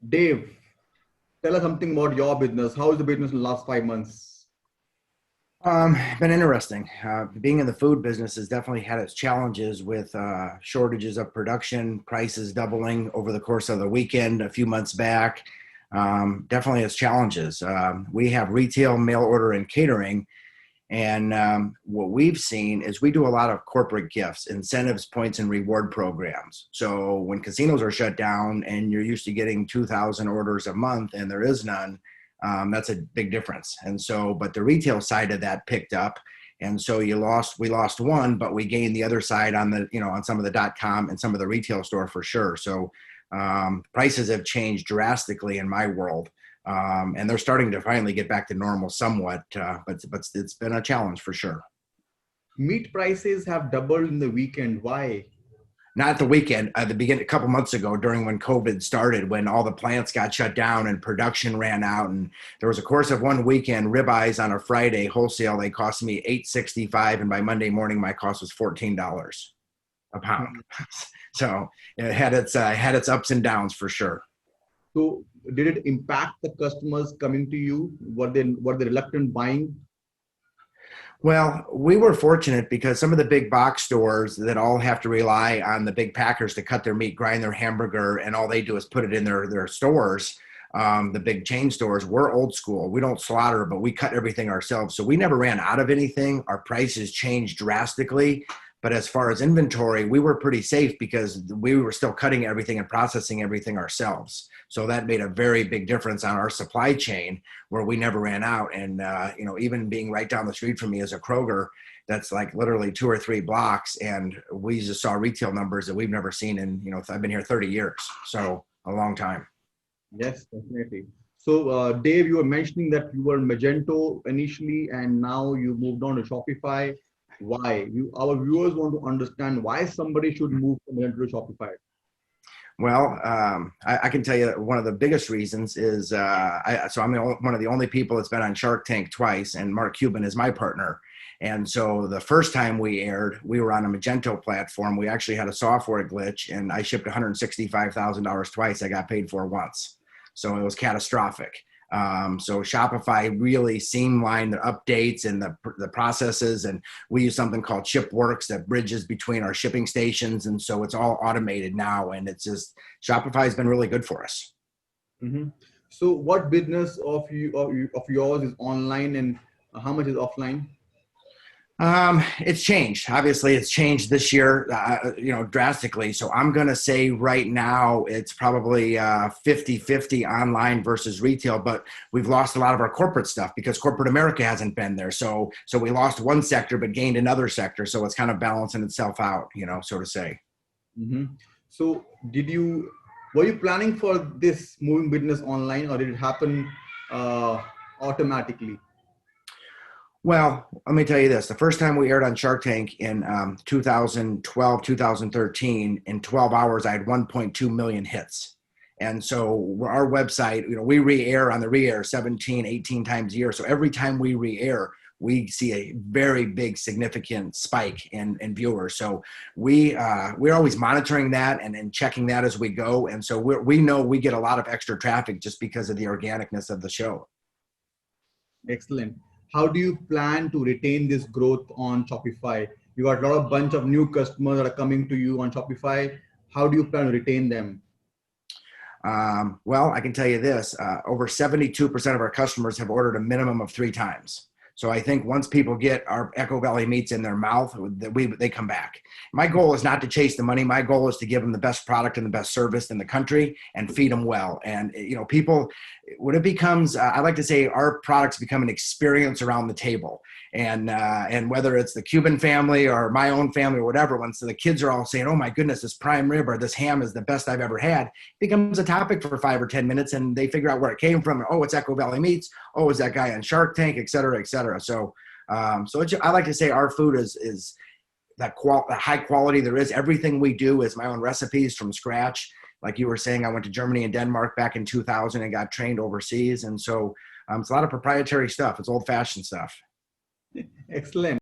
Dave, tell us something about your business. How is the business in the last 5 months? Been interesting. Being in the food business has definitely had its challenges with shortages of production, prices doubling over the course of the weekend a few months back. Definitely its challenges. We have retail, mail order, and catering. And what we've seen is we do a lot of corporate gifts, incentives, points, and reward programs. So when casinos are shut down and you're used to getting 2,000 orders a month and there is none, that's a big difference. And so, but the retail side of that picked up. And so we lost one, but we gained the other side on on some of the .com and some of the retail store for sure. So prices have changed drastically in my world. And they're starting to finally get back to normal somewhat, but it's been a challenge for sure. Meat prices have doubled in the weekend. Why? Not at the weekend, at the beginning, a couple months ago, during when COVID started, when all the plants got shut down and production ran out, and there was a course of one weekend, ribeyes on a Friday wholesale, they cost me $8.65, and by Monday morning, my cost was $14 a pound. So it had its ups and downs for sure. So, did it impact the customers coming to you? Were they reluctant buying? Well, we were fortunate because some of the big box stores that all have to rely on the big packers to cut their meat, grind their hamburger, and all they do is put it in their stores. The big chain stores, we're old school. We don't slaughter, but we cut everything ourselves. So we never ran out of anything. Our prices changed drastically. But as far as inventory, we were pretty safe because we were still cutting everything and processing everything ourselves. So that made a very big difference on our supply chain where we never ran out. And, even being right down the street from me is a Kroger that's like literally 2 or 3 blocks. And we just saw retail numbers that we've never seen in, I've been here 30 years. So a long time. Yes, definitely. So, Dave, you were mentioning that you were in Magento initially, and now you moved on to Shopify. Why? Our viewers want to understand why somebody should move from Magento to Shopify. Well, I can tell you that one of the biggest reasons is one of the only people that's been on Shark Tank twice, and Mark Cuban is my partner. And so the first time we aired, we were on a Magento platform. We actually had a software glitch, and I shipped $165,000 twice. I got paid for once, so it was catastrophic. So Shopify really streamlined the updates and the processes, and we use something called ShipWorks that bridges between our shipping stations, and so it's all automated now. And it's just Shopify has been really good for us. Hmm. So, what business of yours is online, and how much is offline? It's changed. Obviously, it's changed this year, drastically. So I'm going to say right now it's probably 50-50 online versus retail, but we've lost a lot of our corporate stuff because corporate America hasn't been there. So we lost one sector, but gained another sector. So it's kind of balancing itself out, so to say. Hmm. So, were you planning for this moving business online, or did it happen automatically? Well, let me tell you this. The first time we aired on Shark Tank in 2012, 2013, in 12 hours, I had 1.2 million hits. And so our website, we re-air on the re-air 17, 18 times a year. So every time we re-air, we see a very big significant spike in viewers. So we're always monitoring that and checking that as we go. And so we know we get a lot of extra traffic just because of the organicness of the show. Excellent. How do you plan to retain this growth on Shopify? You got a lot of bunch of new customers that are coming to you on Shopify. How do you plan to retain them? Well, I can tell you this, over 72% of our customers have ordered a minimum of 3 times. So I think once people get our Echo Valley meats in their mouth, they come back. My goal is not to chase the money. My goal is to give them the best product and the best service in the country and feed them well. And, people, when it becomes, I like to say our products become an experience around the table. And whether it's the Cuban family or my own family or whatever, when so the kids are all saying, oh my goodness, this prime rib or this ham is the best I've ever had, it becomes a topic for 5 or 10 minutes and they figure out where it came from. Oh, it's Echo Valley Meats. Oh, is that guy on Shark Tank, et cetera, et cetera. So I like to say our food is that high quality there is. Everything we do is my own recipes from scratch. Like you were saying, I went to Germany and Denmark back in 2000 and got trained overseas. And so it's a lot of proprietary stuff. It's old fashioned stuff. Excellent.